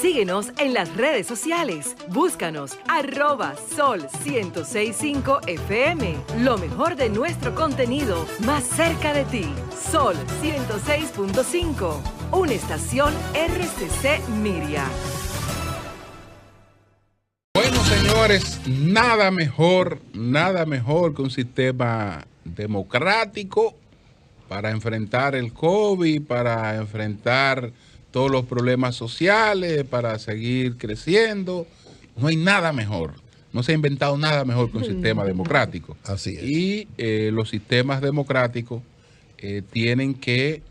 Síguenos en las redes sociales. Búscanos @Sol1065 FM. Lo mejor de nuestro contenido más cerca de ti. Sol 106.5. Una estación RCC Miria. Bueno, señores, nada mejor que un sistema democrático para enfrentar el COVID, para enfrentar todos los problemas sociales, para seguir creciendo. No hay nada mejor. No se ha inventado nada mejor que un sistema democrático. Así es. Y los sistemas democráticos tienen que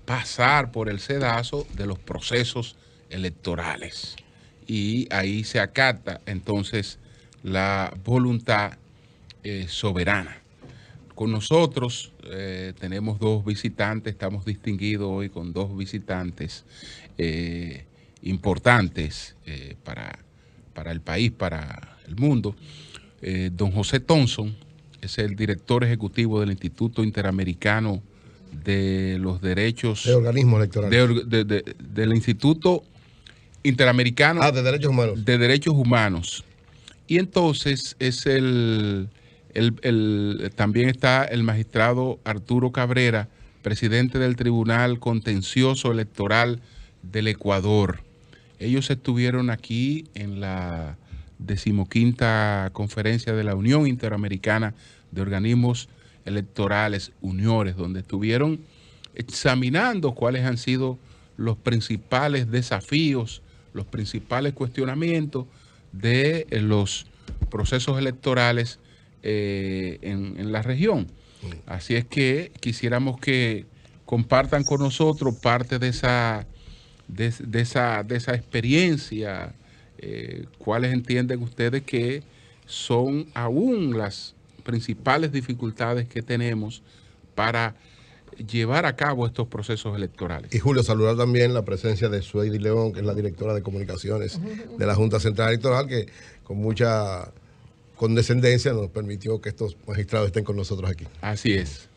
pasar por el sedazo de los procesos electorales. Y ahí se acata entonces la voluntad soberana. Con nosotros tenemos dos visitantes, estamos distinguidos hoy con dos visitantes importantes para el país, para el mundo. Don José Thompson es el director ejecutivo del Instituto Interamericano de los Derechos... De organismos electorales. Del Instituto Interamericano de Derechos Humanos. De Derechos Humanos. Y entonces es también está el magistrado Arturo Cabrera, presidente del Tribunal Contencioso Electoral del Ecuador. Ellos estuvieron aquí en la 15ª conferencia de la Unión Interamericana de Organismos Electorales, UNIORES, donde estuvieron examinando cuáles han sido los principales desafíos, los principales cuestionamientos de los procesos electorales en la región. Así es que quisiéramos que compartan con nosotros parte de esa experiencia, cuáles entienden ustedes que son aún las principales dificultades que tenemos para llevar a cabo estos procesos electorales. Y Julio, saludar también la presencia de Sueidi León, que es la directora de comunicaciones de la Junta Central Electoral, que con mucha condescendencia nos permitió que estos magistrados estén con nosotros aquí. Así es.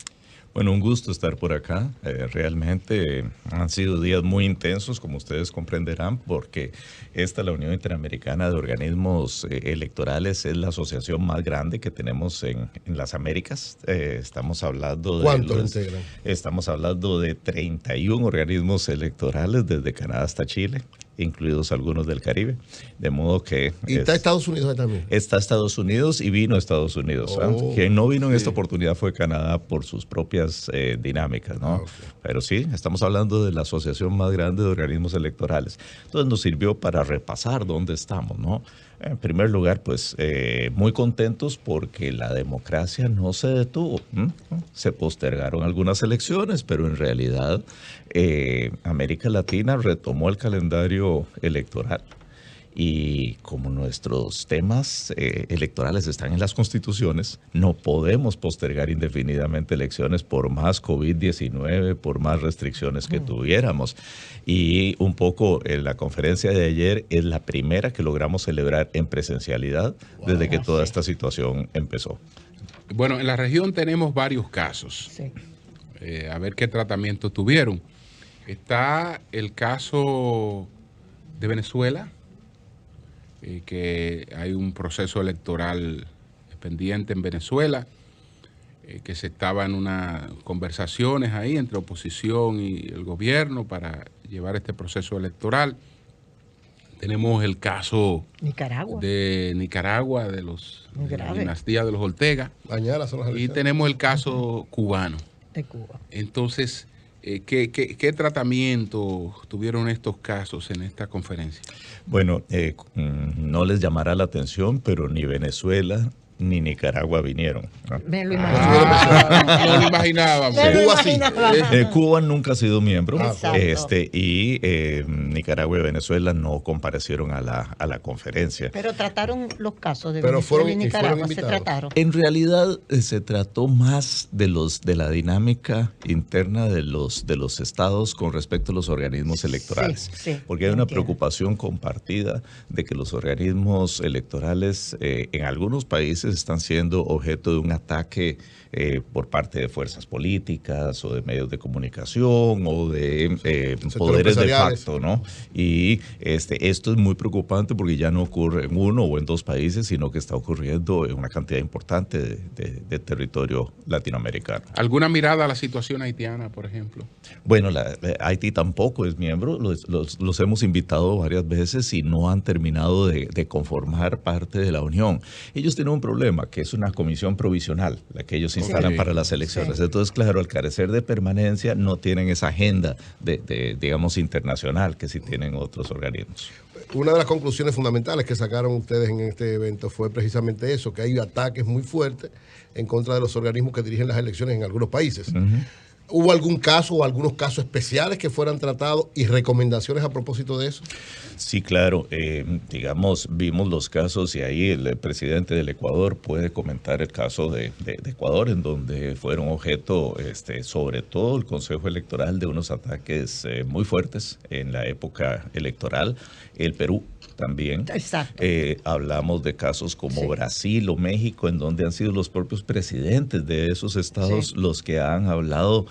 Bueno, un gusto estar por acá. Realmente han sido días muy intensos, como ustedes comprenderán, porque la Unión Interamericana de Organismos Electorales es la asociación más grande que tenemos en las Américas. Estamos hablando de... ¿Cuántos integran? Estamos hablando de 31 organismos electorales desde Canadá hasta Chile, incluidos algunos del Caribe, de modo que... ¿Y está Estados Unidos también? Está Estados Unidos y vino Estados Unidos. Quien no vino en esta oportunidad fue Canadá por sus propias dinámicas, ¿no? Pero sí, estamos hablando de la asociación más grande de organismos electorales. Entonces nos sirvió para repasar dónde estamos, ¿no? En primer lugar, pues muy contentos porque la democracia no se detuvo. Se postergaron algunas elecciones, pero en realidad América Latina retomó el calendario electoral. Y como nuestros temas electorales están en las constituciones, no podemos postergar indefinidamente elecciones por más COVID-19, por más restricciones que tuviéramos. Y un poco la conferencia de ayer es la primera que logramos celebrar en presencialidad desde que toda esta situación empezó. Bueno, en la región tenemos varios casos. Sí. A ver qué tratamiento tuvieron. Está el caso de Venezuela, que hay un proceso electoral pendiente en Venezuela, que se estaban unas conversaciones ahí entre oposición y el gobierno para llevar este proceso electoral. Tenemos el caso de Nicaragua, de la dinastía de los Ortega. Mañana son las elecciones. Y tenemos el caso cubano. De Cuba. Entonces, ¿qué tratamiento tuvieron estos casos en esta conferencia? Bueno, no les llamará la atención, pero ni Venezuela ni Nicaragua vinieron, ¿no? Me lo imaginaba. No lo imaginábamos. Cuba sí. Cuba nunca ha sido miembro. Exacto. Y Nicaragua y Venezuela no comparecieron a la conferencia. Pero trataron los casos de Pero Venezuela y fueron Nicaragua, se invitados. trataron. En realidad se trató más de la dinámica interna de los estados con respecto a los organismos electorales. Sí, porque hay una preocupación compartida de que los organismos electorales en algunos países países están siendo objeto de un ataque por parte de fuerzas políticas o de medios de comunicación o de poderes de facto, ¿no? Y esto es muy preocupante porque ya no ocurre en uno o en dos países, sino que está ocurriendo en una cantidad importante de territorio latinoamericano. ¿Alguna mirada a la situación haitiana, por ejemplo? Bueno, Haití tampoco es miembro, los hemos invitado varias veces y no han terminado de conformar parte de la Unión. Ellos tienen un problema, que es una comisión provisional, la que ellos instalan para las elecciones. Sí. Entonces, claro, al carecer de permanencia, no tienen esa agenda digamos, internacional que sí tienen otros organismos. Una de las conclusiones fundamentales que sacaron ustedes en este evento fue precisamente eso, que hay ataques muy fuertes en contra de los organismos que dirigen las elecciones en algunos países. ¿Hubo algún caso o algunos casos especiales que fueran tratados y recomendaciones a propósito de eso? Sí, claro. Digamos, vimos los casos y ahí el presidente del Ecuador puede comentar el caso de Ecuador, en donde fueron objeto, sobre todo el Consejo Electoral, de unos ataques muy fuertes en la época electoral. El Perú también. Exacto. Hablamos de casos como Brasil o México, en donde han sido los propios presidentes de esos estados los que han hablado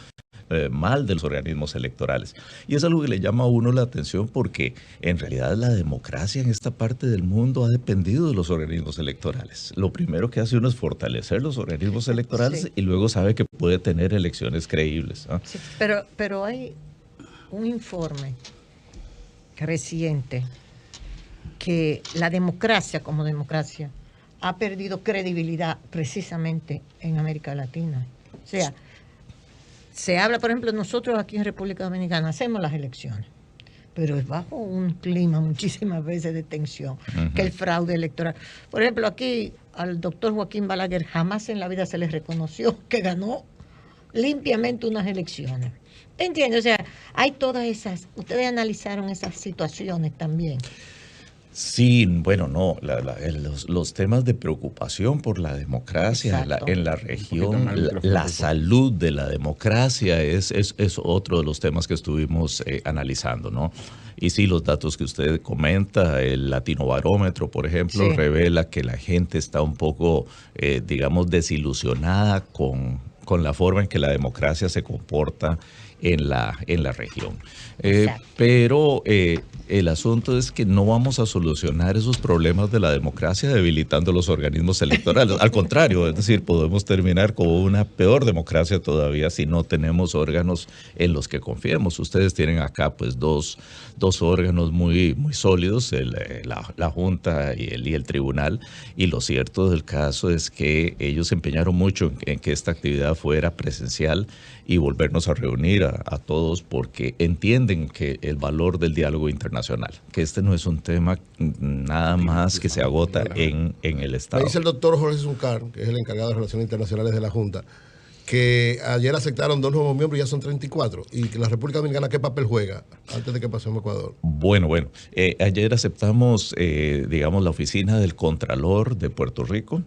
mal de los organismos electorales. Y es algo que le llama a uno la atención porque en realidad la democracia en esta parte del mundo ha dependido de los organismos electorales. Lo primero que hace uno es fortalecer los organismos electorales y luego sabe que puede tener elecciones creíbles. ¿Ah? Sí, pero hay un informe reciente que la democracia como democracia ha perdido credibilidad precisamente en América Latina. O sea, se habla, por ejemplo, nosotros aquí en República Dominicana hacemos las elecciones, pero es bajo un clima muchísimas veces de tensión, que el fraude electoral. Por ejemplo, aquí al doctor Joaquín Balaguer jamás en la vida se le reconoció que ganó limpiamente unas elecciones. ¿Entiendes? O sea, hay todas esas, ustedes analizaron esas situaciones también. Sí, bueno, no, los temas de preocupación por la democracia en la región, la salud de la democracia es otro de los temas que estuvimos analizando, ¿no? Y sí, los datos que usted comenta, el Latinobarómetro, por ejemplo, revela que la gente está un poco, digamos, desilusionada con la forma en que la democracia se comporta en la región. Pero el asunto es que no vamos a solucionar esos problemas de la democracia debilitando los organismos electorales. Al contrario, es decir, podemos terminar con una peor democracia todavía si no tenemos órganos en los que confiemos. Ustedes tienen acá pues dos órganos muy, muy sólidos, la Junta y el Tribunal, y lo cierto del caso es que ellos se empeñaron mucho en que esta actividad fuera presencial y volvernos a reunir a todos porque entienden que el valor del diálogo internacional, que este no es un tema nada más que se agota en el Estado. Me dice el doctor Jorge Zuncar, que es el encargado de Relaciones Internacionales de la Junta, que ayer aceptaron 2 nuevos miembros y ya son 34, y que la República Dominicana, ¿qué papel juega antes de que pasemos a Ecuador? Bueno, ayer aceptamos, digamos, la oficina del Contralor de Puerto Rico,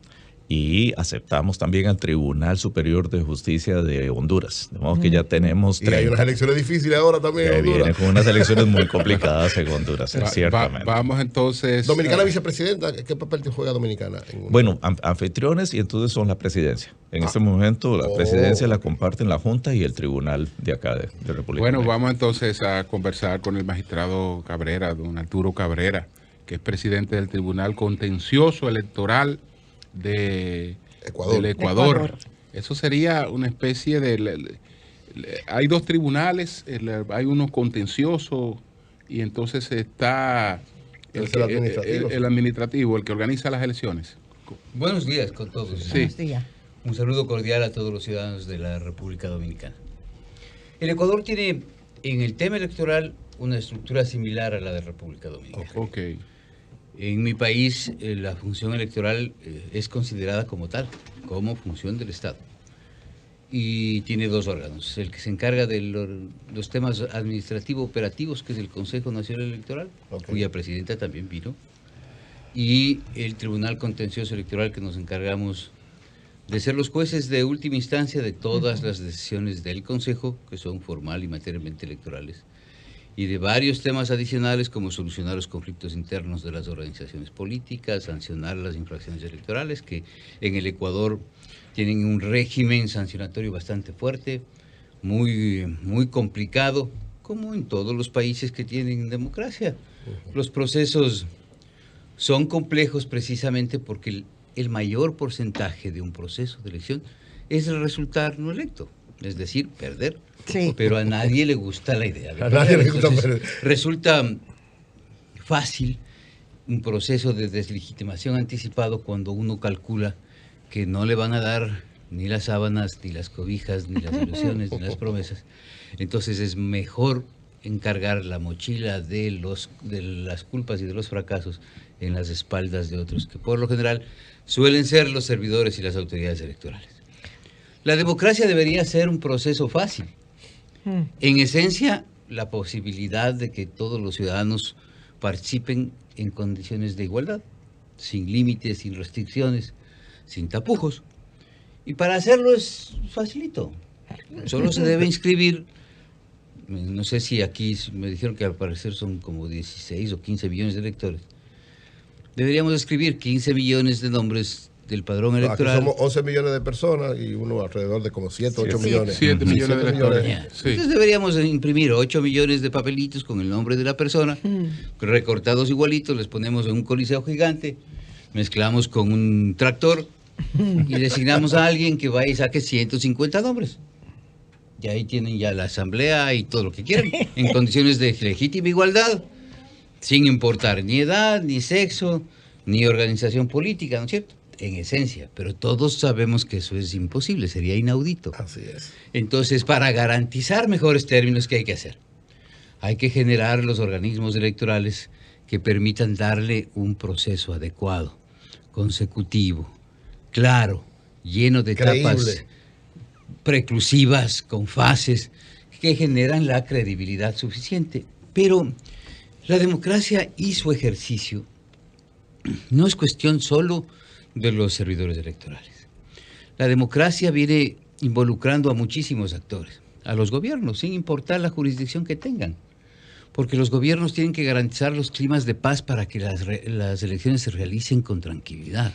y aceptamos también al Tribunal Superior de Justicia de Honduras. De modo que ya tenemos 30. Y hay unas elecciones difíciles ahora también en Honduras. Viene con unas elecciones muy complicadas en Honduras, ciertamente. Vamos entonces... Dominicana vicepresidenta, ¿qué papel juega Dominicana? Bueno, anfitriones y entonces son la presidencia. En este momento la presidencia la comparten la Junta y el Tribunal de acá de República Dominicana. Vamos entonces a conversar con el magistrado Cabrera, don Arturo Cabrera, que es presidente del Tribunal Contencioso Electoral del Ecuador. Eso sería una especie de... Hay 2 tribunales, hay uno contencioso y entonces está el administrativo, el que organiza las elecciones. Buenos días con todos. Sí. Buenos días. Un saludo cordial a todos los ciudadanos de la República Dominicana. El Ecuador tiene en el tema electoral una estructura similar a la de República Dominicana. Okay. En mi país la función electoral es considerada como tal, como función del Estado. Y tiene 2 órganos, el que se encarga de los temas administrativos operativos, que es el Consejo Nacional Electoral, cuya presidenta también vino, y el Tribunal Contencioso Electoral, que nos encargamos de ser los jueces de última instancia de todas las decisiones del Consejo, que son formal y materialmente electorales. y de varios temas adicionales como solucionar los conflictos internos de las organizaciones políticas, sancionar las infracciones electorales, que en el Ecuador tienen un régimen sancionatorio bastante fuerte, muy complicado, como en todos los países que tienen democracia. Los procesos son complejos precisamente porque el mayor porcentaje de un proceso de elección es el resultar no electo, es decir, perder. Sí. Pero a nadie le gusta la idea de A nadie le gusta Entonces, perder. resulta fácil un proceso de deslegitimación anticipado cuando uno calcula que no le van a dar ni las sábanas, ni las cobijas, ni las ilusiones, ni las promesas. Entonces es mejor encargar la mochila de las culpas y de los fracasos en las espaldas de otros, que por lo general suelen ser los servidores y las autoridades electorales. La democracia debería ser un proceso fácil. En esencia, la posibilidad de que todos los ciudadanos participen en condiciones de igualdad, sin límites, sin restricciones, sin tapujos. Y para hacerlo es facilito. Solo se debe inscribir, no sé si aquí me dijeron que al parecer son como 16 o 15 millones de electores. Deberíamos escribir 15 millones de nombres del padrón electoral. Aquí somos 11 millones de personas y uno alrededor de como 7, 8 millones. 7 millones de electores. Ya. Sí. Entonces deberíamos imprimir 8 millones de papelitos con el nombre de la persona, recortados igualitos, les ponemos en un coliseo gigante, mezclamos con un tractor y designamos a alguien que vaya y saque 150 nombres. Y ahí tienen ya la asamblea y todo lo que quieran, en condiciones de legítima igualdad, sin importar ni edad, ni sexo, ni organización política, ¿no es cierto? En esencia, pero todos sabemos que eso es imposible, sería inaudito. Así es. Entonces, para garantizar mejores términos, ¿qué hay que hacer? Hay que generar los organismos electorales que permitan darle un proceso adecuado, consecutivo, claro, lleno de etapas Creíble. preclusivas, con fases, que generan la credibilidad suficiente. Pero la democracia y su ejercicio no es cuestión solo de los servidores electorales. La democracia viene involucrando a muchísimos actores, a los gobiernos, sin importar la jurisdicción que tengan, porque los gobiernos tienen que garantizar los climas de paz para que las elecciones se realicen con tranquilidad.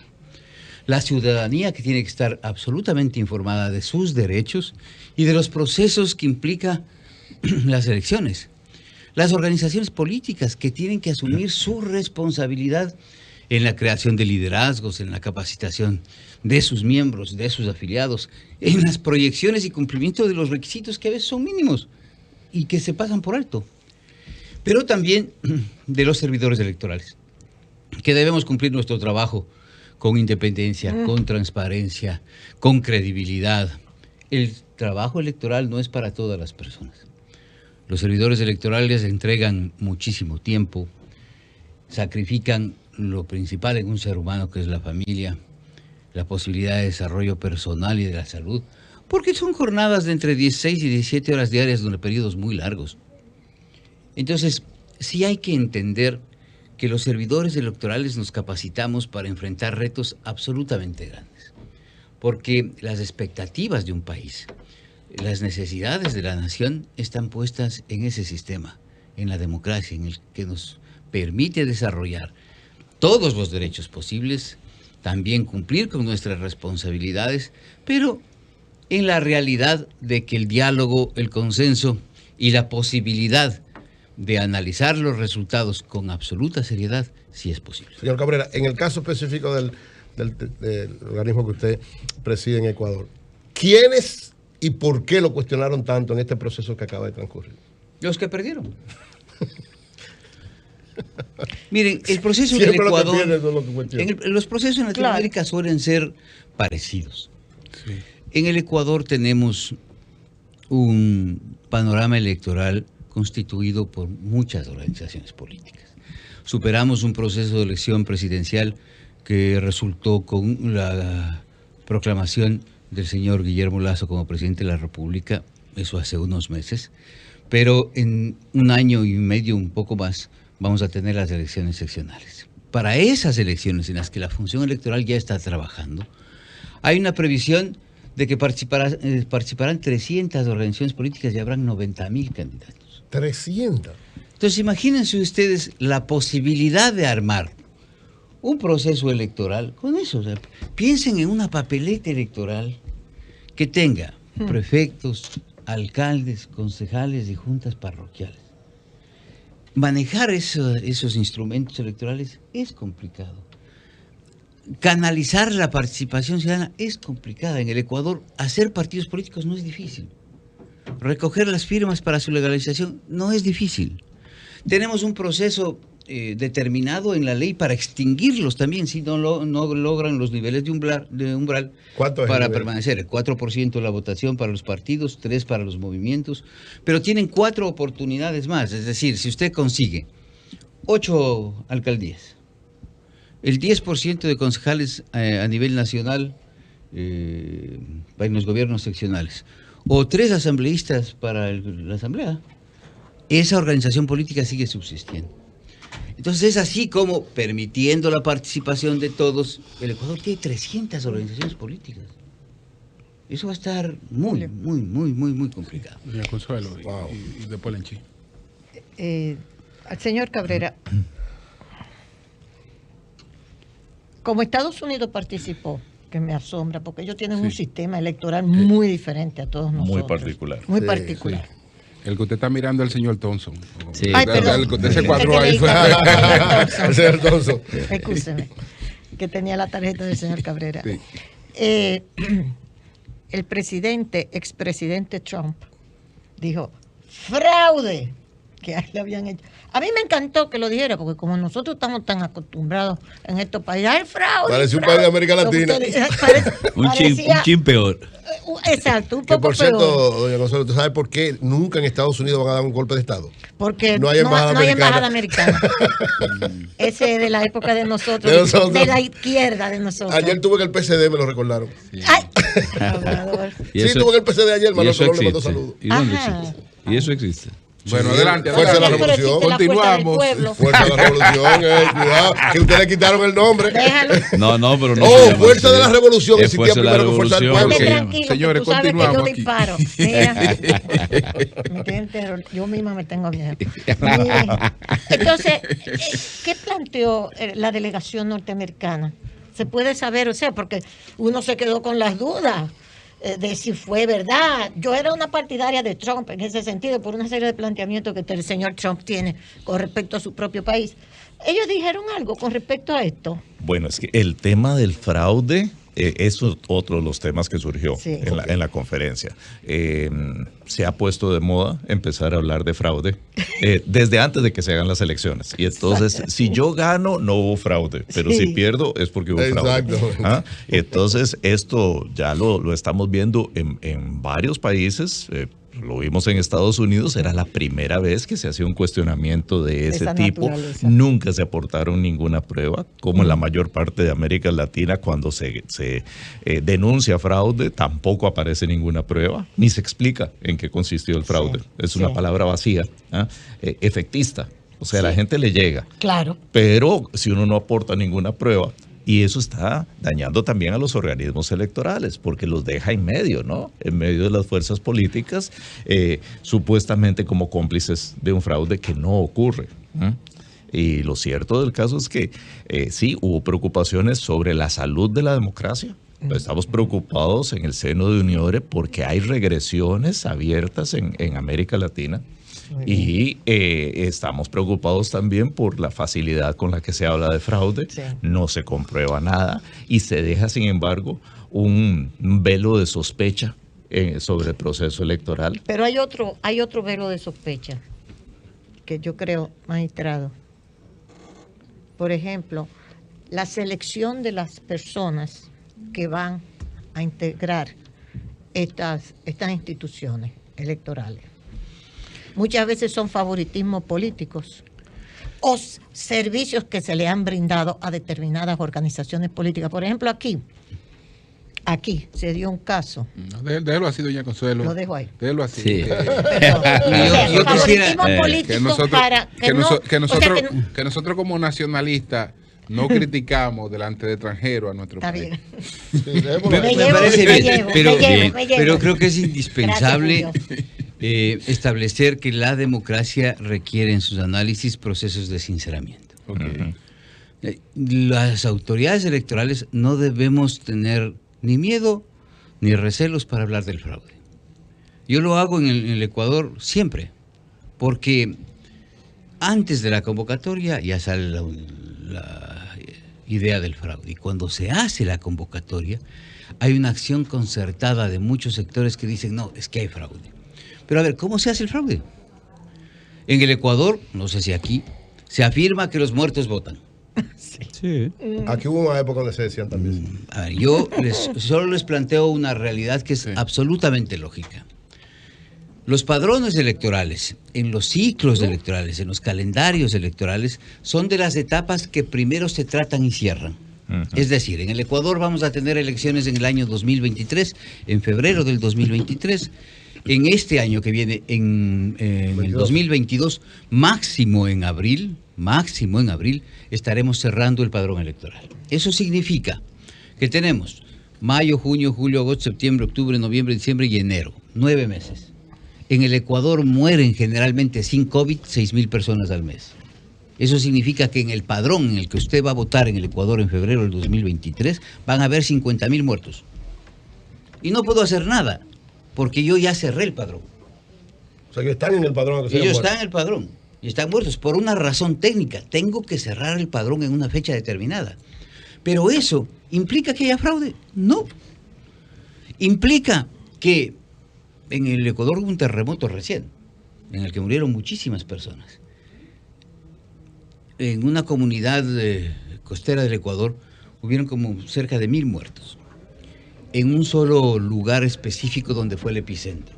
La ciudadanía, que tiene que estar absolutamente informada de sus derechos y de los procesos que implica las elecciones. Las organizaciones políticas, que tienen que asumir su responsabilidad en la creación de liderazgos, en la capacitación de sus miembros, de sus afiliados, en las proyecciones y cumplimiento de los requisitos que a veces son mínimos y que se pasan por alto. Pero también de los servidores electorales, que debemos cumplir nuestro trabajo con independencia, con transparencia, con credibilidad. El trabajo electoral no es para todas las personas. Los servidores electorales entregan muchísimo tiempo, sacrifican lo principal en un ser humano, que es la familia, la posibilidad de desarrollo personal y de la salud, porque son jornadas de entre 16 y 17 horas diarias durante periodos muy largos. Entonces, sí hay que entender que los servidores electorales nos capacitamos para enfrentar retos absolutamente grandes, porque las expectativas de un país, las necesidades de la nación están puestas en ese sistema, en la democracia, en el que nos permite desarrollar todos los derechos posibles, también cumplir con nuestras responsabilidades, pero en la realidad de que el diálogo, el consenso y la posibilidad de analizar los resultados con absoluta seriedad, sí es posible. Señor Cabrera, en el caso específico del organismo que usted preside en Ecuador, ¿quiénes y por qué lo cuestionaron tanto en este proceso que acaba de transcurrir? Los que perdieron. Miren, el proceso en el Siempre lo que Ecuador, pierden son los que cuestionan. los procesos en Latinoamérica suelen ser parecidos. Sí. En el Ecuador tenemos un panorama electoral constituido por muchas organizaciones políticas. Superamos un proceso de elección presidencial que resultó con la proclamación del señor Guillermo Lasso como presidente de la República, eso hace unos meses, pero en un año y medio, un poco más, vamos a tener las elecciones seccionales. Para esas elecciones en las que la función electoral ya está trabajando, hay una previsión de que participarán 300 organizaciones políticas y habrán 90.000 candidatos. 300. Entonces, imagínense ustedes la posibilidad de armar un proceso electoral con eso. O sea, piensen en una papeleta electoral que tenga prefectos, alcaldes, concejales y juntas parroquiales. Manejar esos instrumentos electorales es complicado. Canalizar la participación ciudadana es complicada. En el Ecuador, hacer partidos políticos no es difícil. Recoger las firmas para su legalización no es difícil. Tenemos un proceso determinado en la ley para extinguirlos también, si no logran los niveles de umbral ¿Cuánto es para el nivel? permanecer. El 4% de la votación para los partidos, 3% para los movimientos, pero tienen 4 oportunidades más. Es decir, si usted consigue 8 alcaldías, el 10% de concejales a nivel nacional en los gobiernos seccionales, o 3 asambleístas para la asamblea, esa organización política sigue subsistiendo. Entonces es así como, permitiendo la participación de todos, el Ecuador tiene 300 organizaciones políticas. Eso va a estar muy complicado. Doña Consuelo Wow. y de Polenchi. Al señor Cabrera, como Estados Unidos participó, que me asombra, porque ellos tienen un sistema electoral muy diferente a todos nosotros. Muy particular. Muy Sí, particular. El que usted está mirando es el señor Thompson. Sí. Ay, perdón. El que usted se cuadró ahí. El señor Thompson. Excúseme, que tenía la tarjeta del señor Cabrera. Sí. El expresidente Trump, dijo, fraude, que a él le habían hecho. A mí me encantó que lo dijera, porque como nosotros estamos tan acostumbrados en estos países, ¡ay, fraude! Parece un fraude! país de América Lo que Latina. usted dice, Un chin peor. Exacto, un Que poco por cierto, peor. doña Consuelo, ¿usted sabe por qué nunca en Estados Unidos van a dar un golpe de Estado? Porque No hay embajada embajada americana. Ese es de la época de nosotros, De nosotros. de la izquierda de nosotros. Ayer tuve que el PSD, me lo recordaron. ¡Ay! Hablador. Sí, tuve que el PSD ayer, y Manolo eso Colón le mandó existe. saludos. ¿Y dónde Ajá. existe? Y eso existe. Bueno, Sí, adelante. Fuerza de la adelante. Pero existe Revolución. la fuerza del Continuamos. pueblo. Fuerza de la Revolución, cuidado, que ustedes le quitaron el nombre. Déjalo. No, pero no. Oh, se llama Fuerza así. de la Revolución, Es existía Fuerza de la primero que Fuerza del Revolución, Pueblo. se Dame llama. tranquilo, Señores, que tú sabes que yo continuamos aquí. disparo. Mira, me tienen terror. Yo misma me tengo miedo. Mira. Entonces, ¿qué planteó la delegación norteamericana? Se puede saber, o sea, porque uno se quedó con las dudas de si fue verdad. Yo era una partidaria de Trump en ese sentido, por una serie de planteamientos que el señor Trump tiene con respecto a su propio país. ¿Ellos dijeron algo con respecto a esto? Bueno, es que el tema del fraude es otro de los temas que surgió Sí. en la conferencia. Se ha puesto de moda empezar a hablar de fraude desde antes de que se hagan las elecciones. Y entonces, si yo gano, no hubo fraude, pero Sí. si pierdo es porque hubo fraude. Exacto. ¿Ah? Entonces, esto ya lo estamos viendo en varios países. Lo vimos en Estados Unidos, era la primera vez que se hacía un cuestionamiento de ese Esa tipo. naturaleza. Nunca se aportaron ninguna prueba, como en la mayor parte de América Latina, cuando se denuncia fraude, tampoco aparece ninguna prueba, ni se explica en qué consistió el fraude. Sí, Es una sí. palabra vacía, ¿ah? Efectista. O sea, la gente le llega, Claro. pero si uno no aporta ninguna prueba, y eso está dañando también a los organismos electorales, porque los deja en medio, ¿no? En medio de las fuerzas políticas, supuestamente como cómplices de un fraude que no ocurre. Y lo cierto del caso es que sí, hubo preocupaciones sobre la salud de la democracia. Estamos preocupados en el seno de Uniore porque hay regresiones abiertas en América Latina. Y estamos preocupados también por la facilidad con la que se habla de fraude, Sí. no se comprueba nada y se deja, sin embargo, un velo de sospecha sobre el proceso electoral. Pero hay otro velo de sospecha que yo creo, magistrado. Por ejemplo, la selección de las personas que van a integrar estas instituciones electorales. Muchas veces son favoritismos políticos o servicios que se le han brindado a determinadas organizaciones políticas. Por ejemplo, aquí se dio un caso. No, déjelo así, doña Consuelo. Lo dejo ahí. Déjelo así. Sí. Perdón. Yo quisiera, Favoritismo político Que nosotros, para que no- noso- o que sea, nosotros, que no- que nosotros como nacionalistas no criticamos delante de extranjeros a nuestro Está país. bien. Sí, démoslo. me llevo, parece me bien, llevo, pero, me llevo, me llevo. pero creo que es indispensable Gracias, establecer que la democracia requiere en sus análisis procesos de sinceramiento. Las autoridades electorales no debemos tener ni miedo ni recelos para hablar del fraude. Yo lo hago en el Ecuador siempre, porque antes de la convocatoria ya sale la idea del fraude. Y cuando se hace la convocatoria, hay una acción concertada de muchos sectores que dicen, no, es que hay fraude. Pero a ver, ¿cómo se hace el fraude? En el Ecuador, no sé si aquí, se afirma que los muertos votan. Sí. Aquí hubo una época donde se decían también. A ver, yo solo les planteo una realidad que es absolutamente lógica. Los padrones electorales, en los ciclos electorales, en los calendarios electorales, son de las etapas que primero se tratan y cierran. Es decir, en el Ecuador vamos a tener elecciones en el año 2023, en febrero del 2023. En este año que viene, en el 2022, máximo en abril, estaremos cerrando el padrón electoral. Eso significa que tenemos mayo, junio, julio, agosto, septiembre, octubre, noviembre, diciembre y enero. 9 meses. En el Ecuador mueren generalmente sin COVID 6,000 personas al mes. Eso significa que en el padrón en el que usted va a votar en el Ecuador en febrero del 2023 van a haber 50,000 muertos. Y no puedo hacer nada, porque yo ya cerré el padrón. O sea, que están en el padrón. Ellos están en el padrón y están muertos por una razón técnica. Tengo que cerrar el padrón en una fecha determinada. Pero eso, ¿implica que haya fraude? No. Implica que en el Ecuador hubo un terremoto recién, en el que murieron muchísimas personas. En una comunidad costera del Ecuador hubieron como cerca de 1,000 muertos, en un solo lugar específico donde fue el epicentro.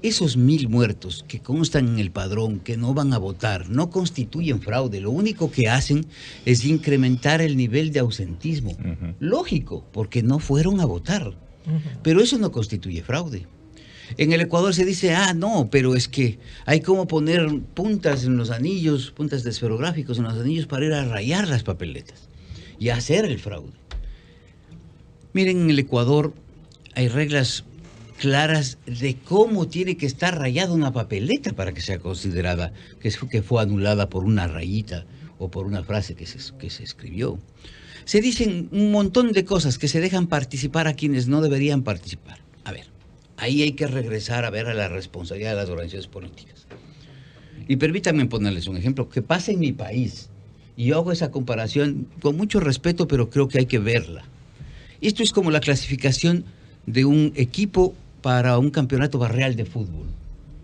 Esos 1,000 muertos que constan en el padrón, que no van a votar, no constituyen fraude. Lo único que hacen es incrementar el nivel de ausentismo. Lógico, porque no fueron a votar. Pero eso no constituye fraude. En el Ecuador se dice, no, pero es que hay como poner puntas en los anillos, puntas de esferográficos en los anillos para ir a rayar las papeletas y hacer el fraude. Miren, en el Ecuador hay reglas claras de cómo tiene que estar rayada una papeleta para que sea considerada que fue anulada por una rayita o por una frase que se escribió. Se dicen un montón de cosas que se dejan participar a quienes no deberían participar. A ver. Ahí hay que regresar a ver a la responsabilidad de las organizaciones políticas. Y permítanme ponerles un ejemplo que pasa en mi país. Y yo hago esa comparación con mucho respeto, pero creo que hay que verla. Esto es como la clasificación de un equipo para un campeonato barrial de fútbol.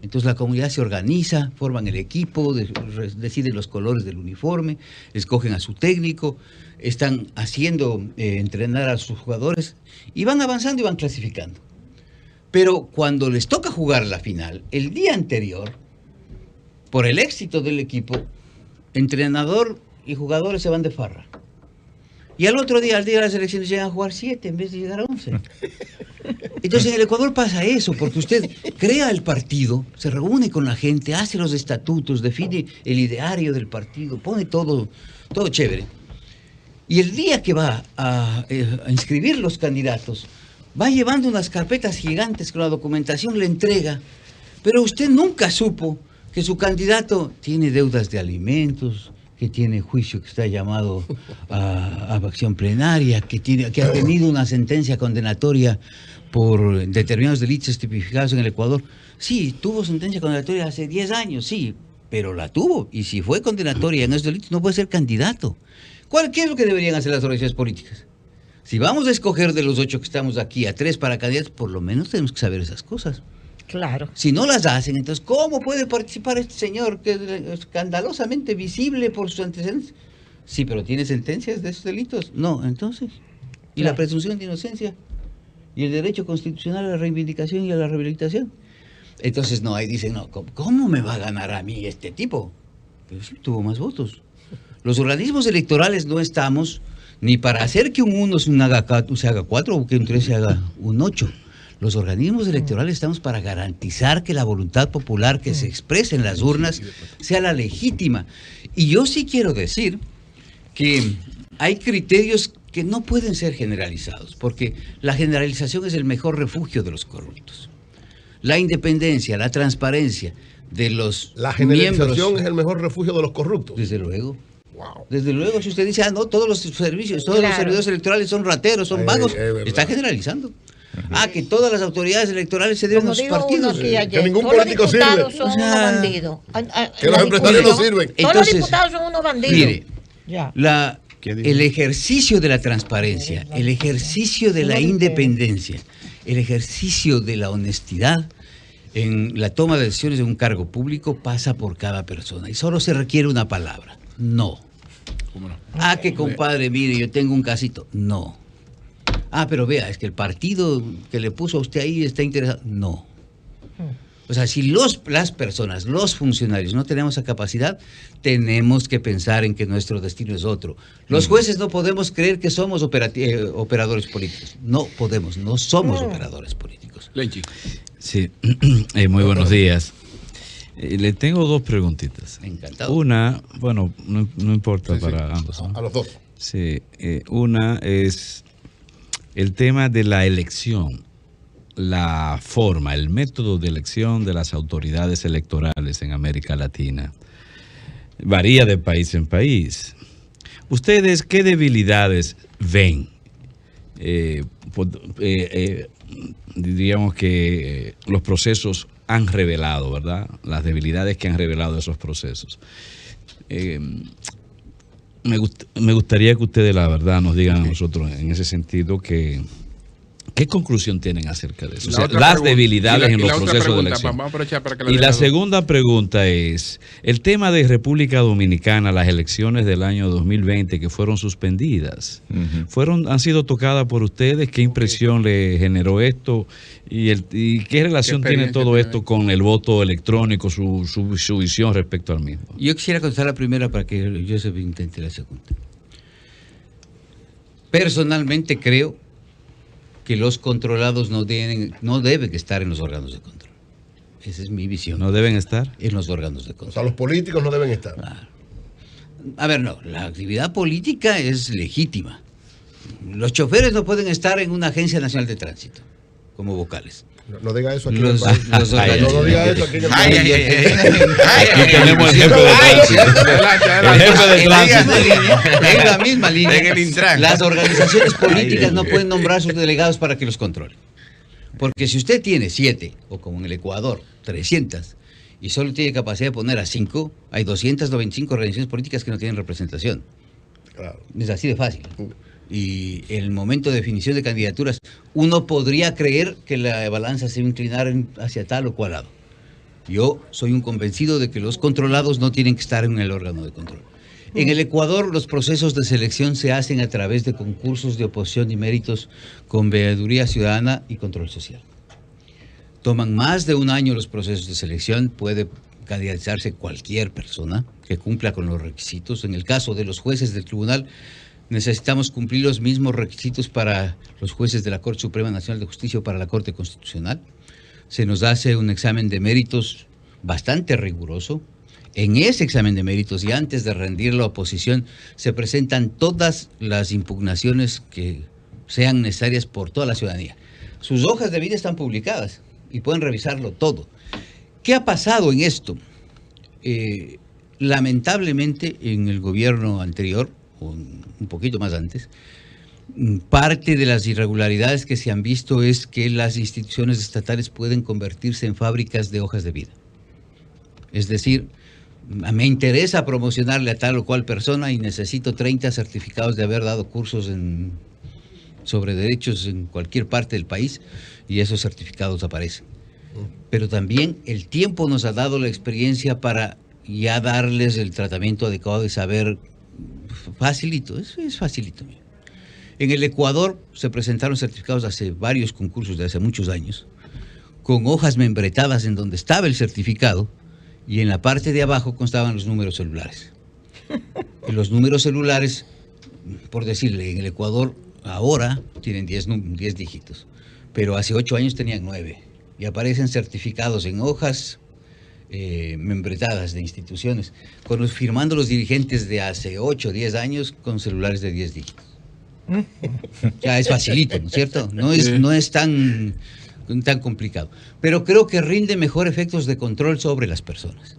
Entonces la comunidad se organiza, forman el equipo, deciden los colores del uniforme, escogen a su técnico, están haciendo entrenar a sus jugadores y van avanzando y van clasificando. Pero cuando les toca jugar la final, el día anterior, por el éxito del equipo, entrenador y jugadores se van de farra. Y al otro día, al día de las elecciones, llegan a jugar 7 en vez de llegar a 11. Entonces en el Ecuador pasa eso, porque usted crea el partido, se reúne con la gente, hace los estatutos, define el ideario del partido, pone todo chévere. Y el día que va a inscribir los candidatos, va llevando unas carpetas gigantes con la documentación, le entrega, pero usted nunca supo que su candidato tiene deudas de alimentos, que tiene juicio que está llamado a acción plenaria, que ha tenido una sentencia condenatoria por determinados delitos tipificados en el Ecuador. Sí, tuvo sentencia condenatoria hace 10 años, sí, pero la tuvo. Y si fue condenatoria en esos delitos, no puede ser candidato. ¿Qué es lo que deberían hacer las organizaciones políticas? Si vamos a escoger de los 8 que estamos aquí a 3 para candidatos, por lo menos tenemos que saber esas cosas. Claro. Si no las hacen, entonces, ¿cómo puede participar este señor que es escandalosamente visible por sus antecedentes? Sí, pero ¿tiene sentencias de esos delitos? No, entonces. ¿Y claro, la presunción de inocencia? ¿Y el derecho constitucional a la reivindicación y a la rehabilitación? Entonces, no, ahí dicen, no, ¿cómo me va a ganar a mí este tipo? Pero sí tuvo más votos. Los organismos electorales no estamos ni para hacer que un 1 se haga 4 o que un 3 se haga un 8. Los organismos electorales estamos para garantizar que la voluntad popular que se expresa en las urnas sea la legítima. Y yo sí quiero decir que hay criterios que no pueden ser generalizados, porque la generalización es el mejor refugio de los corruptos. la independencia, la transparencia de los La generalización miembros, es el mejor refugio de los corruptos. desde luego. Wow. Desde luego, si usted dice, no, todos los servicios, todos los Claro. servidores electorales son rateros, son vagos, verdad. está generalizando. Que todas las autoridades electorales se deben a Como sus dijo uno partidos. aquí ayer, Que ningún todos los político diputados sirve. son O sea, unos bandidos. que los empresarios no sirven. Todos los Entonces, diputados son unos bandidos. Mire, Ya. el ejercicio de la transparencia, el ejercicio de la independencia, el ejercicio de la honestidad en la toma de decisiones de un cargo público pasa por cada persona y solo se requiere una palabra, no. ¿Cómo no? Que compadre, mire, yo tengo un casito, no. Pero vea, es que el partido que le puso a usted ahí está interesado, no. O sea, si las personas, los funcionarios no tenemos esa capacidad, tenemos que pensar en que nuestro destino es otro. Los jueces no podemos creer que somos operadores políticos. No podemos, no somos operadores políticos. Lenchi. Sí, muy buenos días. Le tengo dos preguntitas. Encantado. Una, bueno, no importa Sí, sí. para ambos, ¿no? A los dos. Sí, una es el tema de la elección, la forma, el método de elección de las autoridades electorales en América Latina. Varía de país en país. ¿Ustedes qué debilidades ven? Diríamos que los procesos han revelado, ¿verdad? Las debilidades que han revelado esos procesos. Me gustaría que ustedes, la verdad, nos digan a nosotros en ese sentido ¿qué conclusión tienen acerca de eso? O sea, las debilidades en los procesos de elección. Vamos a aprovechar para que Y la segunda pregunta es, el tema de República Dominicana, las elecciones del año 2020 que fueron suspendidas, ¿han sido tocadas por ustedes? ¿Qué impresión le generó esto? ¿Y qué relación tiene todo esto con el voto electrónico, su visión respecto al mismo? Yo quisiera contestar la primera para que Joseph intente la segunda. Personalmente creo que los controlados no deben estar en los órganos de control. Esa es mi visión. ¿No deben estar? En los órganos de O control. sea, los políticos no deben estar. Claro. A ver, no, la actividad política es legítima. Los choferes no pueden estar en una agencia nacional de tránsito como vocales. No diga eso aquí Los en el país. organismos- No diga eso aquí en el Ay, país. Aquí tenemos el jefe de tránsito. El jefe de tránsito. En la misma línea, En el Intran. las organizaciones políticas no pueden nombrar sus delegados para que los controlen. Porque si usted tiene 7, o como en el Ecuador, 300, y solo tiene capacidad de poner a 5, hay 295 organizaciones políticas que no tienen representación. Claro. Es así de fácil. Y el momento de definición de candidaturas, uno podría creer que la balanza se va a inclinar hacia tal o cual lado. Yo soy un convencido de que los controlados no tienen que estar en el órgano de control. En el Ecuador, los procesos de selección se hacen a través de concursos de oposición y méritos con veeduría ciudadana y control social. Toman más de un año los procesos de selección, puede candidatizarse cualquier persona que cumpla con los requisitos. En el caso de los jueces del tribunal, necesitamos cumplir los mismos requisitos para los jueces de la Corte Suprema Nacional de Justicia o para la Corte Constitucional. Se nos hace un examen de méritos bastante riguroso. En ese examen de méritos y antes de rendir la oposición se presentan todas las impugnaciones que sean necesarias por toda la ciudadanía. Sus hojas de vida están publicadas y pueden revisarlo todo. ¿Qué ha pasado en esto? Lamentablemente en el gobierno anterior, o un poquito más antes, parte de las irregularidades que se han visto es que las instituciones estatales pueden convertirse en fábricas de hojas de vida. Es decir, me interesa promocionarle a tal o cual persona y necesito 30 certificados de haber dado cursos sobre derechos en cualquier parte del país y esos certificados aparecen. Pero también el tiempo nos ha dado la experiencia para ya darles el tratamiento adecuado y saber facilito, es facilito. En el Ecuador se presentaron certificados hace varios concursos de hace muchos años, con hojas membretadas en donde estaba el certificado y en la parte de abajo constaban los números celulares. Y los números celulares, por decirle, en el Ecuador ahora tienen 10 dígitos, pero hace 8 años tenían 9 y aparecen certificados en hojas membretadas de instituciones, firmando los dirigentes de hace 8 o 10 años con celulares de 10 dígitos. Ya es facilito, ¿no es cierto? No es tan tan complicado. Pero creo que rinde mejor efectos de control sobre las personas.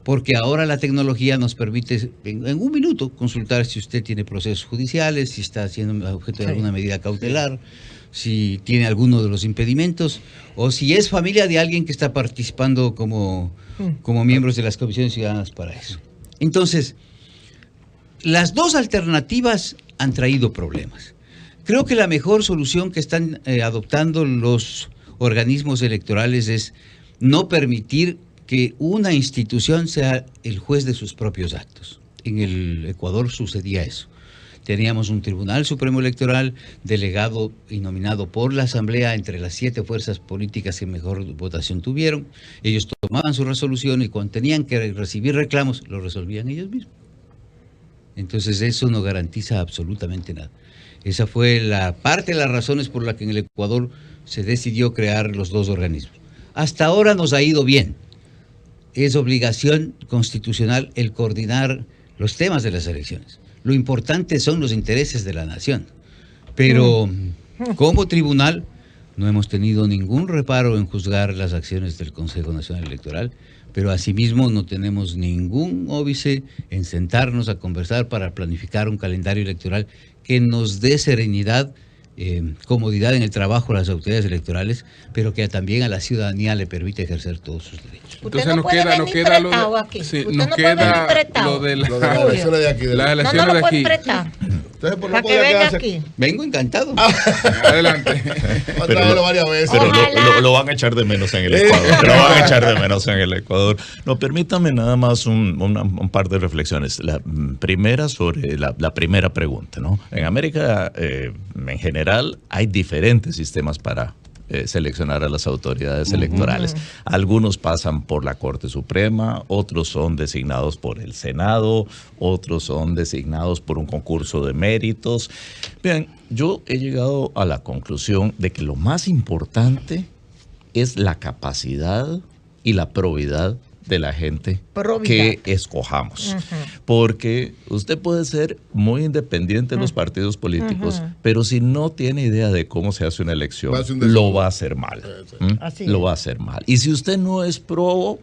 Porque ahora la tecnología nos permite en un minuto consultar si usted tiene procesos judiciales, si está siendo objeto de alguna medida cautelar, si tiene alguno de los impedimentos, o si es familia de alguien que está participando como miembros de las comisiones ciudadanas para eso. Entonces, las dos alternativas han traído problemas. Creo que la mejor solución que están adoptando los organismos electorales es no permitir que una institución sea el juez de sus propios actos. En el Ecuador sucedía eso. Teníamos un Tribunal Supremo Electoral delegado y nominado por la Asamblea entre las 7 fuerzas políticas que mejor votación tuvieron. Ellos tomaban su resolución y cuando tenían que recibir reclamos, lo resolvían ellos mismos. Entonces eso no garantiza absolutamente nada. Esa fue la parte de las razones por las que en el Ecuador se decidió crear los dos organismos. Hasta ahora nos ha ido bien. Es obligación constitucional el coordinar los temas de las elecciones. Lo importante son los intereses de la nación. Pero como tribunal no hemos tenido ningún reparo en juzgar las acciones del Consejo Nacional Electoral, pero asimismo no tenemos ningún óbice en sentarnos a conversar para planificar un calendario electoral que nos dé serenidad, comodidad en el trabajo de las autoridades electorales, pero que también a la ciudadanía le permite ejercer todos sus derechos. Entonces nos queda lo de, sí, nos queda lo de las elecciones de aquí. Las elecciones de aquí. Entonces, para que venga aquí. Vengo encantado. Adelante. Varias veces. Pero lo van a echar de menos en el Ecuador. Lo van a echar de menos en el Ecuador. No, permítame nada más un par de reflexiones. La primera sobre la primera pregunta, ¿no? En América, en general, hay diferentes sistemas para seleccionar a las autoridades electorales. Algunos pasan por la Corte Suprema, otros son designados por el Senado, otros son designados por un concurso de méritos. Bien, yo he llegado a la conclusión de que lo más importante es la capacidad y la probidad de la gente que escojamos. Porque usted puede ser muy independiente de los partidos políticos, pero si no tiene idea de cómo se hace una elección, lo va a hacer mal. Lo va a hacer mal. Y si usted no es probo,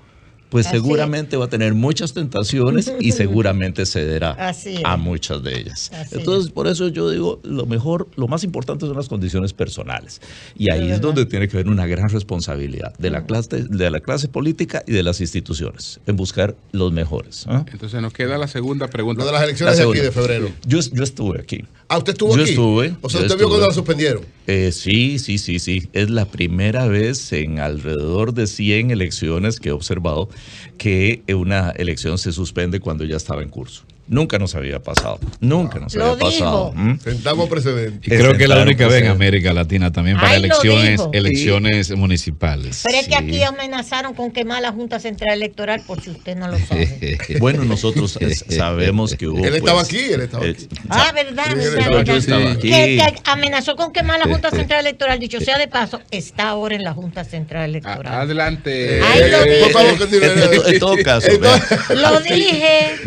pues seguramente va a tener muchas tentaciones y seguramente cederá a muchas de ellas. Entonces, por eso yo digo, lo más importante son las condiciones personales. Y ahí es donde tiene que haber una gran responsabilidad de la clase política y de las instituciones en buscar los mejores. Entonces nos queda la segunda pregunta. Lo de las elecciones de aquí de febrero. Yo estuve aquí. Ah, ¿usted estuvo aquí? Yo estuve. O sea, ¿usted vio cuando la suspendieron? Sí. Es la primera vez en alrededor de 100 elecciones que he observado que una elección se suspende cuando ya estaba en curso. Nunca nos había pasado. Nunca nos había pasado. Sentamos precedentes. Y creo que es la única vez en América Latina también para elecciones municipales. Pero es que aquí amenazaron con quemar la Junta Central Electoral, por si usted no lo sabe. Bueno, nosotros sabemos que hubo... Él estaba aquí. ¿Verdad? Yo estaba aquí. Que amenazó con quemar la Junta Central Electoral. Dicho sea de paso, está ahora en la Junta Central Electoral. Adelante. En todo caso. Lo dije.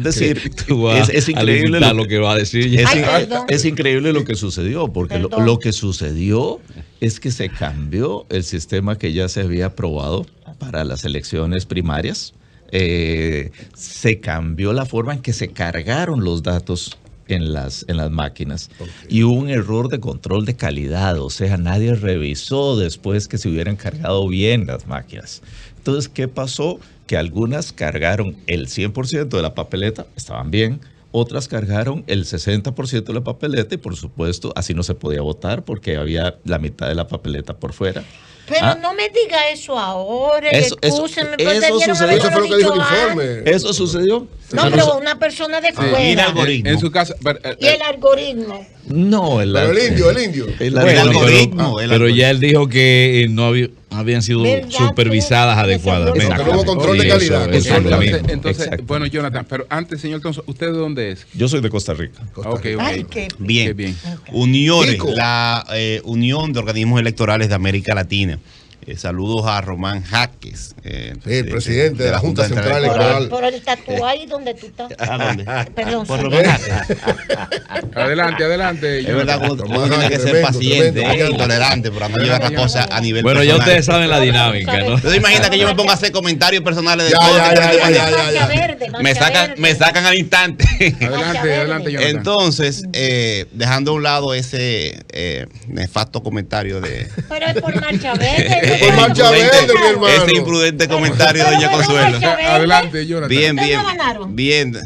Es increíble lo que va a decir. Es increíble lo que sucedió, porque lo que sucedió es que se cambió el sistema que ya se había aprobado para las elecciones primarias. Se cambió la forma en que se cargaron los datos en las máquinas y hubo un error de control de calidad, o sea, nadie revisó después que se hubieran cargado bien las máquinas. Entonces, ¿qué pasó? Que algunas cargaron el 100% de la papeleta, estaban bien, otras cargaron el 60% de la papeleta y por supuesto así no se podía votar porque había la mitad de la papeleta por fuera. Pero no me diga eso ahora, eso sucedió. Eso fue lo que dijo el informe. Eso sucedió. No, pero una persona de fuera. Y el algoritmo. En su casa. Y el algoritmo. No, el indio. El algoritmo. Pero ya él dijo que no habían sido supervisadas adecuadamente. Que no hubo control de calidad. Entonces, bueno, Jonathan, pero antes, señor Alonso, ¿usted de dónde es? Yo soy de Costa Rica. Bien. Unión, la Unión de Organismos Electorales de América Latina. Saludos a Román Jaques, el presidente de la Junta Central Electoral. Por el tatuaje ahí donde tú estás. ¿A dónde? Perdón. Por Román Jaques. Adelante. Es verdad, uno tiene que ser paciente e intolerante para no llevar las cosas a nivel personal. Bueno, ya ustedes saben la dinámica, ¿no? ¿Te imaginas que yo me ponga a hacer comentarios personales de todo? Me sacan al instante. Adelante, Jonathan. Entonces, dejando a un lado ese nefasto comentario de... Pero es por Marcha Verde. Por Marcha Verde, mi hermano. Ese imprudente comentario de doña Consuelo. Adelante, Jonathan. Bien,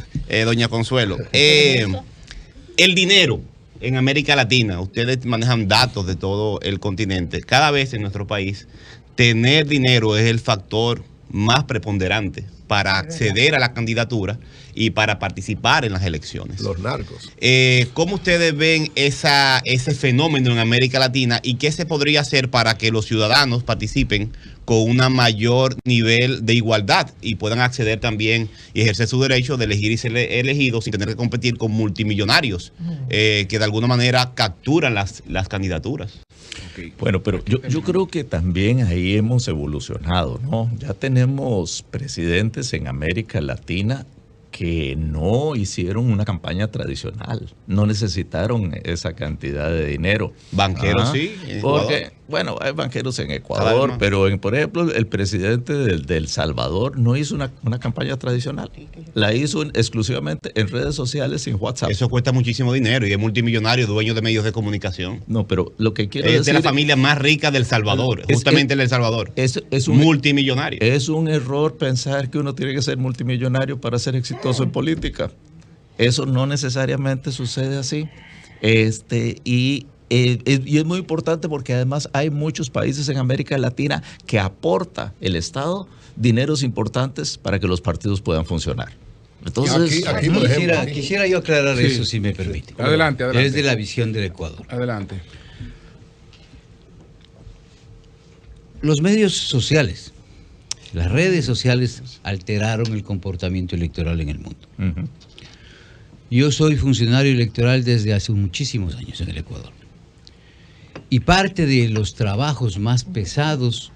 doña Consuelo. El dinero en América Latina, ustedes manejan datos de todo el continente. Cada vez en nuestro país, tener dinero es el factor más preponderante para acceder a la candidatura y para participar en las elecciones. Los narcos. ¿Cómo ustedes ven ese fenómeno en América Latina y qué se podría hacer para que los ciudadanos participen con un mayor nivel de igualdad y puedan acceder también y ejercer su derecho de elegir y ser elegidos sin tener que competir con multimillonarios que de alguna manera capturan las candidaturas? Okay. Bueno, pero yo creo que también ahí hemos evolucionado, ¿no? Ya tenemos presidentes en América Latina que no hicieron una campaña tradicional, no necesitaron esa cantidad de dinero. Banqueros sí, porque, bueno, hay banqueros en Ecuador, pero por ejemplo el presidente del Salvador no hizo una campaña tradicional, la hizo exclusivamente en redes sociales, en WhatsApp. Eso cuesta muchísimo dinero y es multimillonario, dueño de medios de comunicación. No, pero lo que quiero decir... Es de la familia más rica del Salvador, justamente el del Salvador. Es un multimillonario. Es un error pensar que uno tiene que ser multimillonario para ser exitoso en política. Eso no necesariamente sucede así. Y es muy importante porque además hay muchos países en América Latina que aporta el Estado dineros importantes para que los partidos puedan funcionar. Entonces, aquí por ejemplo, quisiera yo aclarar eso, si me permite. Adelante. Desde la visión del Ecuador. Adelante. Los medios sociales, las redes sociales alteraron el comportamiento electoral en el mundo. Uh-huh. Yo soy funcionario electoral desde hace muchísimos años en el Ecuador. Y parte de los trabajos más pesados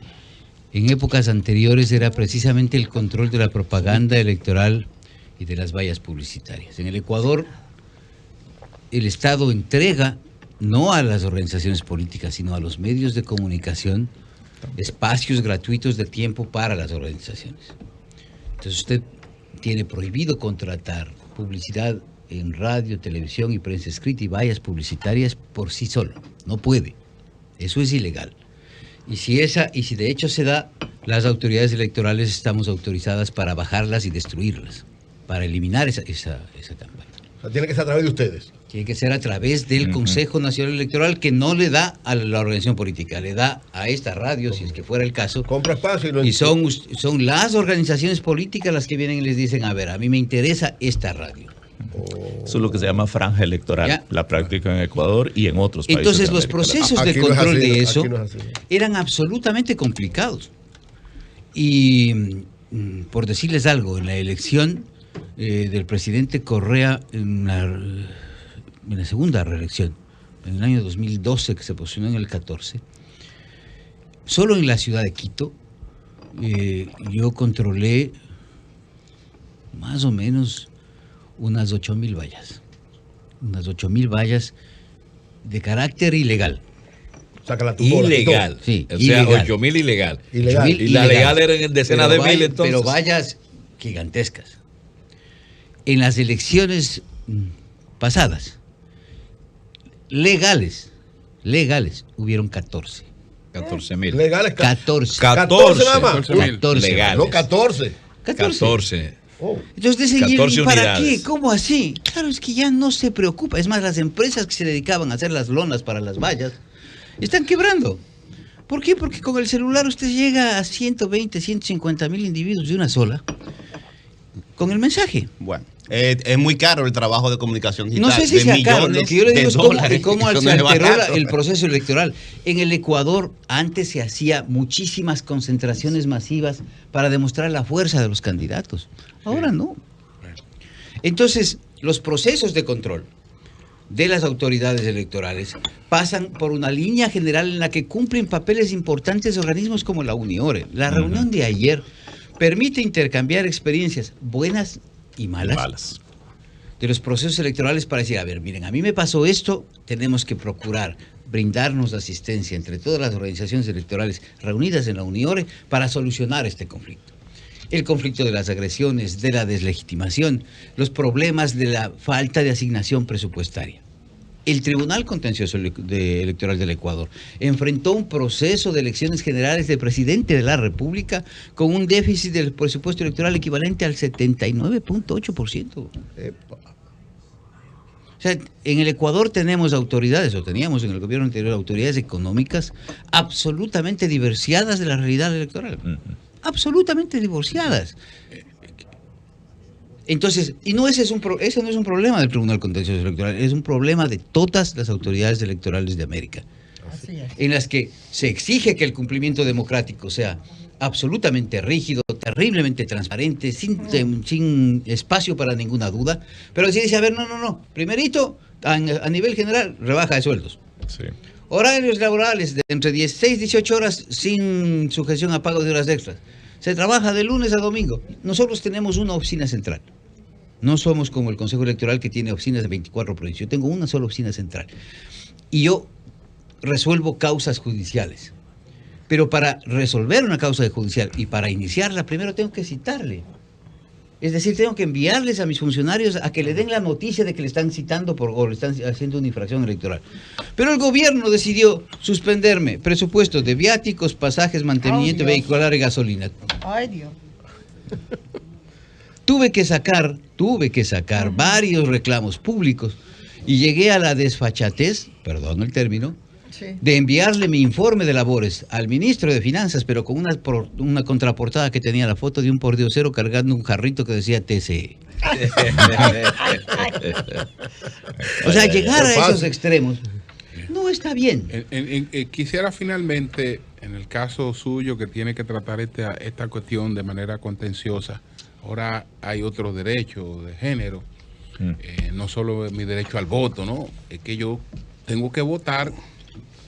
en épocas anteriores era precisamente el control de la propaganda electoral y de las vallas publicitarias. En el Ecuador, el Estado entrega no a las organizaciones políticas, sino a los medios de comunicación espacios gratuitos de tiempo para las organizaciones. Entonces usted tiene prohibido contratar publicidad en radio, televisión y prensa escrita y vallas publicitarias por sí solo. No puede. Eso es ilegal. Y si de hecho se da, las autoridades electorales estamos autorizadas para bajarlas y destruirlas, para eliminar esa campaña. O sea, tiene que ser a través de ustedes. Tiene que ser a través del Consejo Nacional Electoral, que no le da a la organización política, le da a esta radio, si es que fuera el caso. Compra espacio y son las organizaciones políticas las que vienen y les dicen, a ver, a mí me interesa esta radio. Eso es lo que se llama franja electoral, ¿ya? La práctica en Ecuador y en otros países. Entonces los procesos de control de eso eran absolutamente complicados. Y por decirles algo, en la elección del presidente Correa, en la segunda reelección, en el año 2012, que se posicionó en el 14, solo en la ciudad de Quito, yo controlé más o menos unas 8,000 vallas. Unas 8,000 vallas de carácter ilegal. Ilegal. Sí, o sea, ilegal. 8,000 ilegal. Ilegal. Y la legal eran en decenas de mil, entonces. Pero vallas gigantescas. En las elecciones pasadas, legales, hubieron 14. 14,000. Legales. 14. 14 nada más. 14. Legales. No, 14. 14. Oh. Entonces dicen, 14 ¿y para unidades. qué? ¿Cómo así? Claro, es que ya no se preocupa. Es más, las empresas que se dedicaban a hacer las lonas para las vallas están quebrando. ¿Por qué? Porque con el celular usted llega a 120, 150 mil individuos de una sola con el mensaje. Bueno, es muy caro el trabajo de comunicación digital. No sé si sea caro, lo que yo le digo es cómo Eso se no es alteró barato. el proceso electoral. En el Ecuador antes se hacía muchísimas concentraciones masivas para demostrar la fuerza de los candidatos. Ahora no. Entonces, los procesos de control de las autoridades electorales pasan por una línea general en la que cumplen papeles importantes organismos como la UNIORE. La reunión de ayer permite intercambiar experiencias buenas y malas de los procesos electorales para decir, a ver, miren, a mí me pasó esto, tenemos que procurar brindarnos asistencia entre todas las organizaciones electorales reunidas en la UNIORE para solucionar este conflicto. El conflicto de las agresiones, de la deslegitimación, los problemas de la falta de asignación presupuestaria. El Tribunal Contencioso Electoral del Ecuador enfrentó un proceso de elecciones generales de presidente de la República con un déficit del presupuesto electoral equivalente al 79.8%. O sea, en el Ecuador tenemos autoridades, o teníamos en el gobierno anterior autoridades económicas absolutamente divorciadas de la realidad electoral. Absolutamente divorciadas. Entonces, y no ese no es un problema del Tribunal Contencioso Electoral, es un problema de todas las autoridades electorales de América, en las que se exige que el cumplimiento democrático sea absolutamente rígido, terriblemente transparente, sin espacio para ninguna duda, pero si dice, a ver, no, primerito, a nivel general, rebaja de sueldos. Sí. Horarios laborales de entre 16 y 18 horas sin sujeción a pago de horas extras. Se trabaja de lunes a domingo. Nosotros tenemos una oficina central. No somos como el Consejo Electoral que tiene oficinas de 24 provincias. Yo tengo una sola oficina central. Y yo resuelvo causas judiciales. Pero para resolver una causa judicial y para iniciarla, primero tengo que citarle. Es decir, tengo que enviarles a mis funcionarios a que le den la noticia de que le están citando o le están haciendo una infracción electoral. Pero el gobierno decidió suspenderme presupuestos de viáticos, pasajes, mantenimiento vehicular y gasolina. Ay, Dios. Tuve que sacar varios reclamos públicos y llegué a la desfachatez, perdón el término, de enviarle mi informe de labores al ministro de Finanzas, pero con una contraportada que tenía la foto de un pordiosero cargando un jarrito que decía TCE. O sea, llegar a esos extremos no está bien. Quisiera finalmente, en el caso suyo que tiene que tratar esta cuestión de manera contenciosa, ahora hay otro derecho de género, no solo mi derecho al voto, ¿no? Es que yo tengo que votar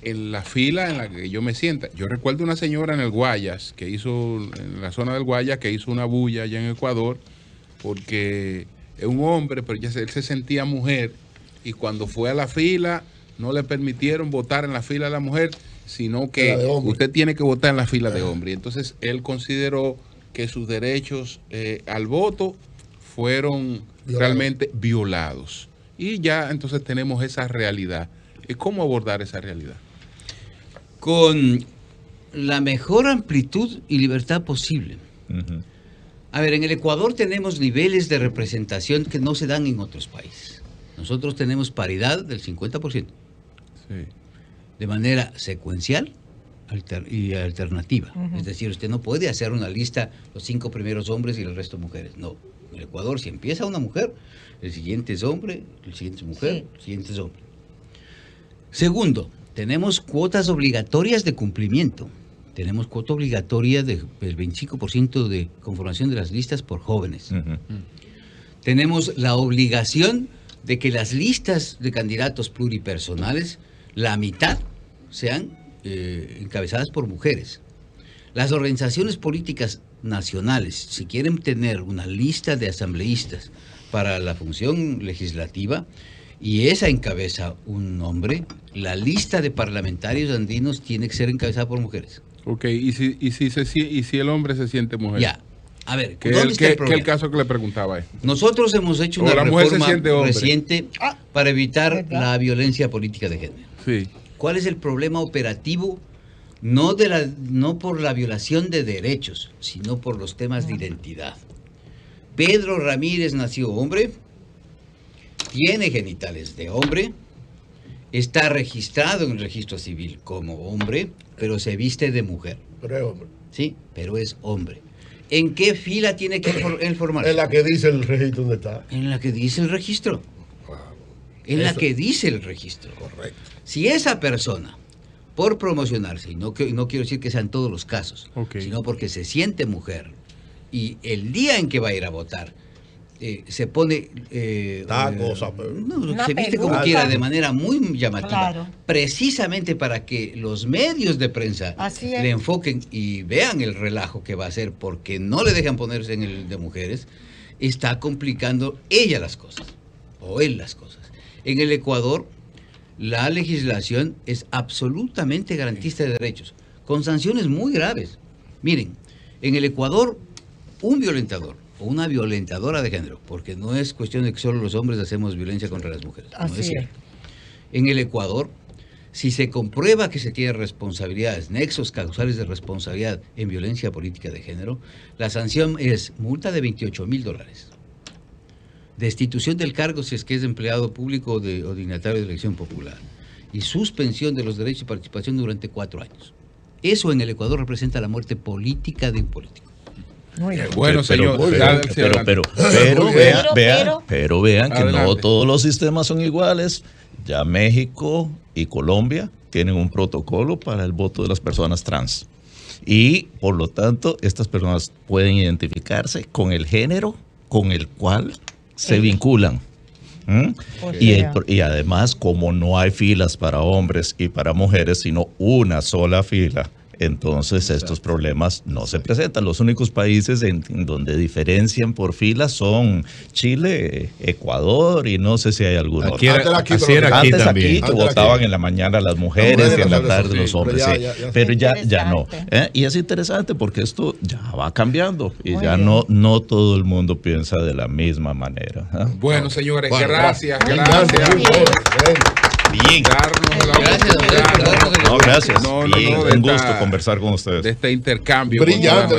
en la fila en la que yo me sienta. Yo recuerdo una señora en el Guayas, en la zona del Guayas, que hizo una bulla allá en Ecuador, porque es un hombre, pero él se sentía mujer, y cuando fue a la fila, no le permitieron votar en la fila de la mujer, sino que usted tiene que votar en la fila de hombre. Y entonces él consideró que sus derechos al voto fueron realmente violados. Y ya entonces tenemos esa realidad. ¿Y cómo abordar esa realidad? Con la mejor amplitud y libertad posible. A ver, en el Ecuador tenemos niveles de representación que no se dan en otros países. Nosotros tenemos paridad del 50%. Sí. De manera secuencial y alternativa. Es decir, usted no puede hacer una lista, los 5 primeros hombres y el resto mujeres. No. En el Ecuador, si empieza una mujer, el siguiente es hombre, el siguiente es mujer, el siguiente es hombre. Segundo, tenemos cuotas obligatorias de cumplimiento. Tenemos cuota obligatoria del 25% de conformación de las listas por jóvenes. Tenemos la obligación de que las listas de candidatos pluripersonales, la mitad sean encabezadas por mujeres. Las organizaciones políticas nacionales, si quieren tener una lista de asambleístas para la función legislativa, y esa encabeza un hombre, la lista de parlamentarios andinos tiene que ser encabezada por mujeres. Ok, ¿y si el hombre se siente mujer? Ya. A ver, ¿dónde está el problema? ¿Qué el caso que le preguntaba? Nosotros hemos hecho una reforma reciente para evitar la violencia política de género. Sí. ¿Cuál es el problema operativo? No por la violación de derechos, sino por los temas de identidad. Pedro Ramírez nació hombre, tiene genitales de hombre, está registrado en el registro civil como hombre, pero se viste de mujer. Pero es hombre. Sí, pero es hombre. ¿En qué fila tiene que él formarse? En la que dice el registro donde está. En la que dice el registro. En la que dice el registro. Correcto. Si esa persona, por promocionarse, y no quiero decir que sean todos los casos, sino porque se siente mujer, y el día en que va a ir a votar, se pone se viste como quiera de manera muy llamativa, precisamente para que los medios de prensa le enfoquen y vean el relajo que va a hacer, porque no le dejan ponerse en el de mujeres, está complicando ella las cosas, o él las cosas. En el Ecuador, la legislación es absolutamente garantista de derechos, con sanciones muy graves. Miren, en el Ecuador, un violentador o una violentadora de género, porque no es cuestión de que solo los hombres hacemos violencia contra las mujeres, no es cierto. En el Ecuador, si se comprueba que se tiene responsabilidades, nexos causales de responsabilidad en violencia política de género, la sanción es multa de $28,000, destitución del cargo si es que es empleado público o dignatario de elección popular, y suspensión de los derechos de participación durante 4 años. Eso en el Ecuador representa la muerte política de un político. Bueno, señor, pero vean que no todos los sistemas son iguales. Ya México y Colombia tienen un protocolo para el voto de las personas trans. Y por lo tanto, estas personas pueden identificarse con el género con el cual se vinculan. Y además, como no hay filas para hombres y para mujeres, sino una sola fila, entonces estos problemas no se presentan. Los únicos países en donde diferencian por filas son Chile, Ecuador y no sé si hay alguno. Antes aquí votaban en la mañana las mujeres y en la tarde los hombres. Pero ya no. Y es interesante porque esto ya va cambiando y ya no todo el mundo piensa de la misma manera. Bueno, señores, gracias. Bien. Gracias. Un gusto conversar con ustedes. De este intercambio. Brillante,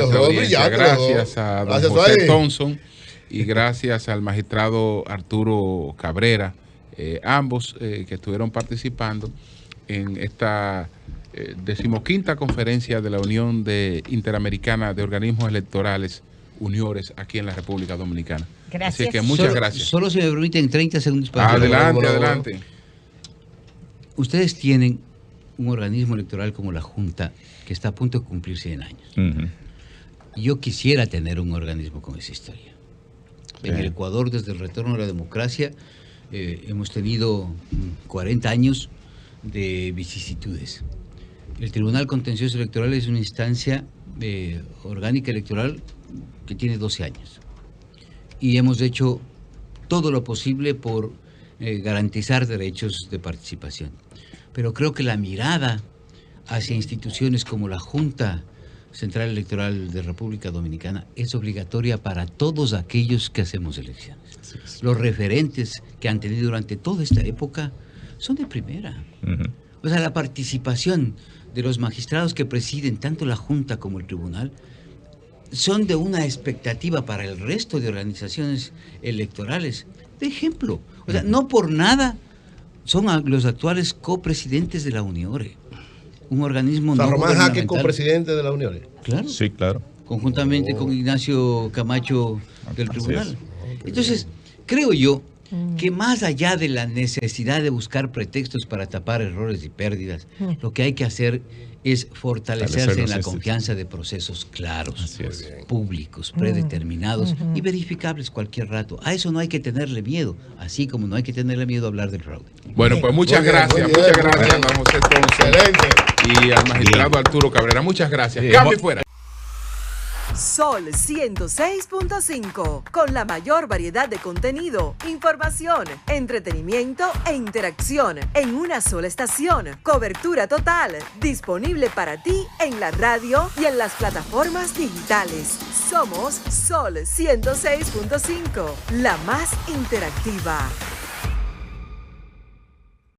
gracias a don José Thompson y gracias al magistrado Arturo Cabrera, ambos que estuvieron participando en esta 15ª conferencia de la Unión Interamericana de Organismos Electorales, UNIORES, aquí en la República Dominicana. Gracias. Así que muchas gracias. Solo si me permiten 30 segundos para... Adelante. Ustedes tienen un organismo electoral como la Junta, que está a punto de cumplir 100 años. Yo quisiera tener un organismo con esa historia. En el Ecuador, desde el retorno a la democracia, hemos tenido 40 años de vicisitudes. El Tribunal Contencioso Electoral es una instancia orgánica electoral que tiene 12 años. Y hemos hecho todo lo posible por garantizar derechos de participación. Pero creo que la mirada hacia instituciones como la Junta Central Electoral de República Dominicana es obligatoria para todos aquellos que hacemos elecciones. Los referentes que han tenido durante toda esta época son de primera. O sea, la participación de los magistrados que presiden tanto la Junta como el Tribunal son de una expectativa para el resto de organizaciones electorales de ejemplo. O sea, no por nada son los actuales copresidentes de la UNIORE, un organismo no Román gubernamental. Jaque, copresidente de la UNIORE. Claro. Sí, claro. Conjuntamente con Ignacio Camacho del Tribunal. Entonces, creo yo que más allá de la necesidad de buscar pretextos para tapar errores y pérdidas, lo que hay que hacer es fortalecerse en la confianza de procesos claros, públicos, predeterminados y verificables cualquier rato. A eso no hay que tenerle miedo, así como no hay que tenerle miedo a hablar del fraude. Bueno, pues muchas gracias a don José Thompson y al magistrado Arturo Cabrera. Muchas gracias. Cambio fuera. Sol 106.5, con la mayor variedad de contenido, información, entretenimiento e interacción en una sola estación. Cobertura total, disponible para ti en la radio y en las plataformas digitales. Somos Sol 106.5, la más interactiva.